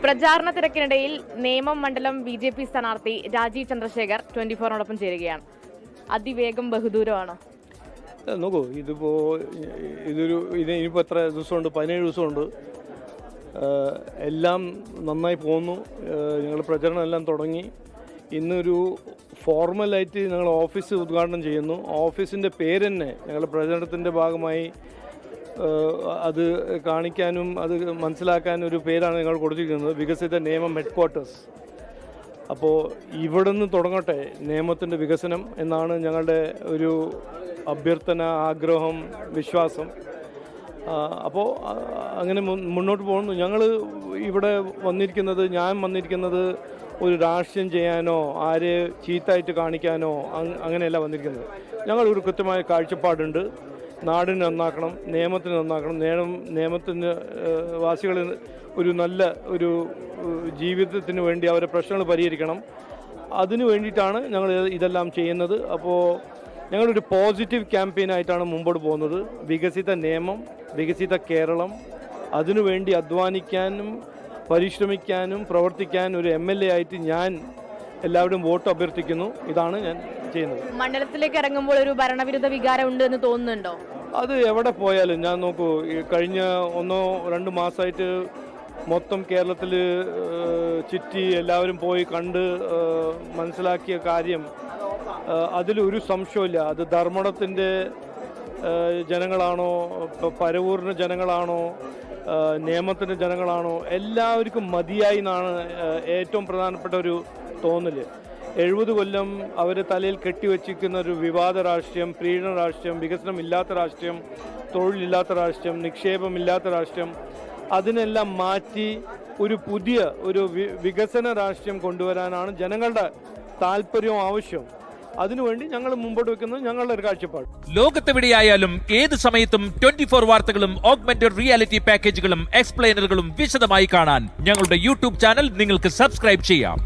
പ്രചാരണ തിരക്കിനിടയിൽ നേമം മണ്ഡലം ബി.ജെ.പി. സ്ഥാനാർത്ഥി രാജീവ് ചന്ദ്രശേഖർ 24-നോടൊപ്പം ചേരുകയാണ്. അതിവേഗം ബഹുദൂരമാണ്. നോക്കൂ, ഇനിയിപ്പോൾ എത്ര ദിവസമുണ്ട്? 17 ദിവസമുണ്ട്. എല്ലാം നന്നായി പോകുന്നു. ഞങ്ങൾ പ്രചരണം എല്ലാം തുടങ്ങി. ഇന്നൊരു ഫോർമലായിട്ട് ഞങ്ങൾ ഓഫീസ് ഉദ്ഘാടനം ചെയ്യുന്നു. ഓഫീസിൻ്റെ പേര് തന്നെ ഞങ്ങളുടെ പ്രചരണത്തിൻ്റെ ഭാഗമായി അത് കാണിക്കാനും അത് മനസ്സിലാക്കാനും ഒരു പേരാണ് ഞങ്ങൾ കൊടുത്തിരിക്കുന്നത്, വികസിത നേമം ഹെഡ്ക്വാർട്ടേഴ്സ്. അപ്പോൾ ഇവിടെ നിന്ന് തുടങ്ങട്ടെ നേമത്തിൻ്റെ വികസനം എന്നാണ് ഞങ്ങളുടെ ഒരു അഭ്യർത്ഥന, ആഗ്രഹം, വിശ്വാസം. അപ്പോൾ അങ്ങനെ മുന്നോട്ട് പോകുന്നു. ഞങ്ങൾ ഇവിടെ ഞാൻ വന്നിരിക്കുന്നത് ഒരു രാഷ്ട്രീയം ചെയ്യാനോ ആരെ ചീത്തായിട്ട് കാണിക്കാനോ അങ്ങനെയല്ല വന്നിരിക്കുന്നത്. ഞങ്ങളൊരു കൃത്യമായ കാഴ്ചപ്പാടുണ്ട്. നാടിനെ നന്നാക്കണം, നേമത്തിന് നന്നാക്കണം, നേമത്തിന് വാസികൾ ഒരു നല്ല ഒരു ജീവിതത്തിന് വേണ്ടി അവരുടെ പ്രശ്നങ്ങൾ പരിഹരിക്കണം. അതിനു വേണ്ടിയിട്ടാണ് ഞങ്ങൾ ഇതെല്ലാം ചെയ്യുന്നത്. അപ്പോൾ ഞങ്ങളൊരു പോസിറ്റീവ് ക്യാമ്പയിനായിട്ടാണ് മുമ്പോട്ട് പോകുന്നത്. വികസിത നേമം, വികസിത കേരളം, അതിനുവേണ്ടി അധ്വാനിക്കാനും പരിശ്രമിക്കാനും പ്രവർത്തിക്കാനും ഒരു MLA ആയിട്ട് ഞാൻ എല്ലാവരും വോട്ട് അഭ്യർത്ഥിക്കുന്നു. ഇതാണ് ഞാൻ ചെയ്യുന്നത്. മണ്ഡലത്തിലേക്ക് ഇറങ്ങുമ്പോൾ ഒരു ഭരണവിരുദ്ധ വികാരം ഉണ്ട് എന്ന് തോന്നുന്നുണ്ടോ? അത് എവിടെ പോയാലും ഞാൻ നോക്കൂ, കഴിഞ്ഞ 1-2 മാസമായിട്ട് മൊത്തം കേരളത്തിൽ ചുറ്റി എല്ലാവരും പോയി കണ്ട് മനസ്സിലാക്കിയ കാര്യം, അതിലൊരു സംശയമില്ല. അത് ധർമ്മടത്തിൻ്റെ ജനങ്ങളാണോ, പരവൂരിൻ്റെ ജനങ്ങളാണോ, നേമത്തിൻ്റെ ജനങ്ങളാണോ, എല്ലാവർക്കും മതിയായി എന്നാണ് ഏറ്റവും പ്രധാനപ്പെട്ട ഒരു തോന്നൽ. 70 കൊല്ലം അവരെ തലയിൽ കെട്ടിവെച്ചിരിക്കുന്ന ഒരു വിവാദ രാഷ്ട്രീയം, പ്രീണന രാഷ്ട്രീയം, വികസനമില്ലാത്ത രാഷ്ട്രീയം, തൊഴിലില്ലാത്ത രാഷ്ട്രീയം, നിക്ഷേപമില്ലാത്ത രാഷ്ട്രീയം, അതിനെല്ലാം മാറ്റി ഒരു പുതിയ ഒരു വികസന രാഷ്ട്രീയം കൊണ്ടുവരാനാണ് ജനങ്ങളുടെ താല്പര്യവും ആവശ്യം. അതിനുവേണ്ടി ഞങ്ങൾ മുമ്പോട്ട് വെക്കുന്നത് ഞങ്ങളുടെ ഒരു കാഴ്ചപ്പാട്. ലോകത്തെവിടെയായാലും ഏത് സമയത്തും 24 വാർത്തകളും ഓഗ്മെന്റഡ് റിയാലിറ്റി പാക്കേജുകളും എക്സ്പ്ലെയിനറുകളും വിശദമായി കാണാൻ ഞങ്ങളുടെ YouTube ചാനൽ നിങ്ങൾക്ക് സബ്സ്ക്രൈബ് ചെയ്യാം.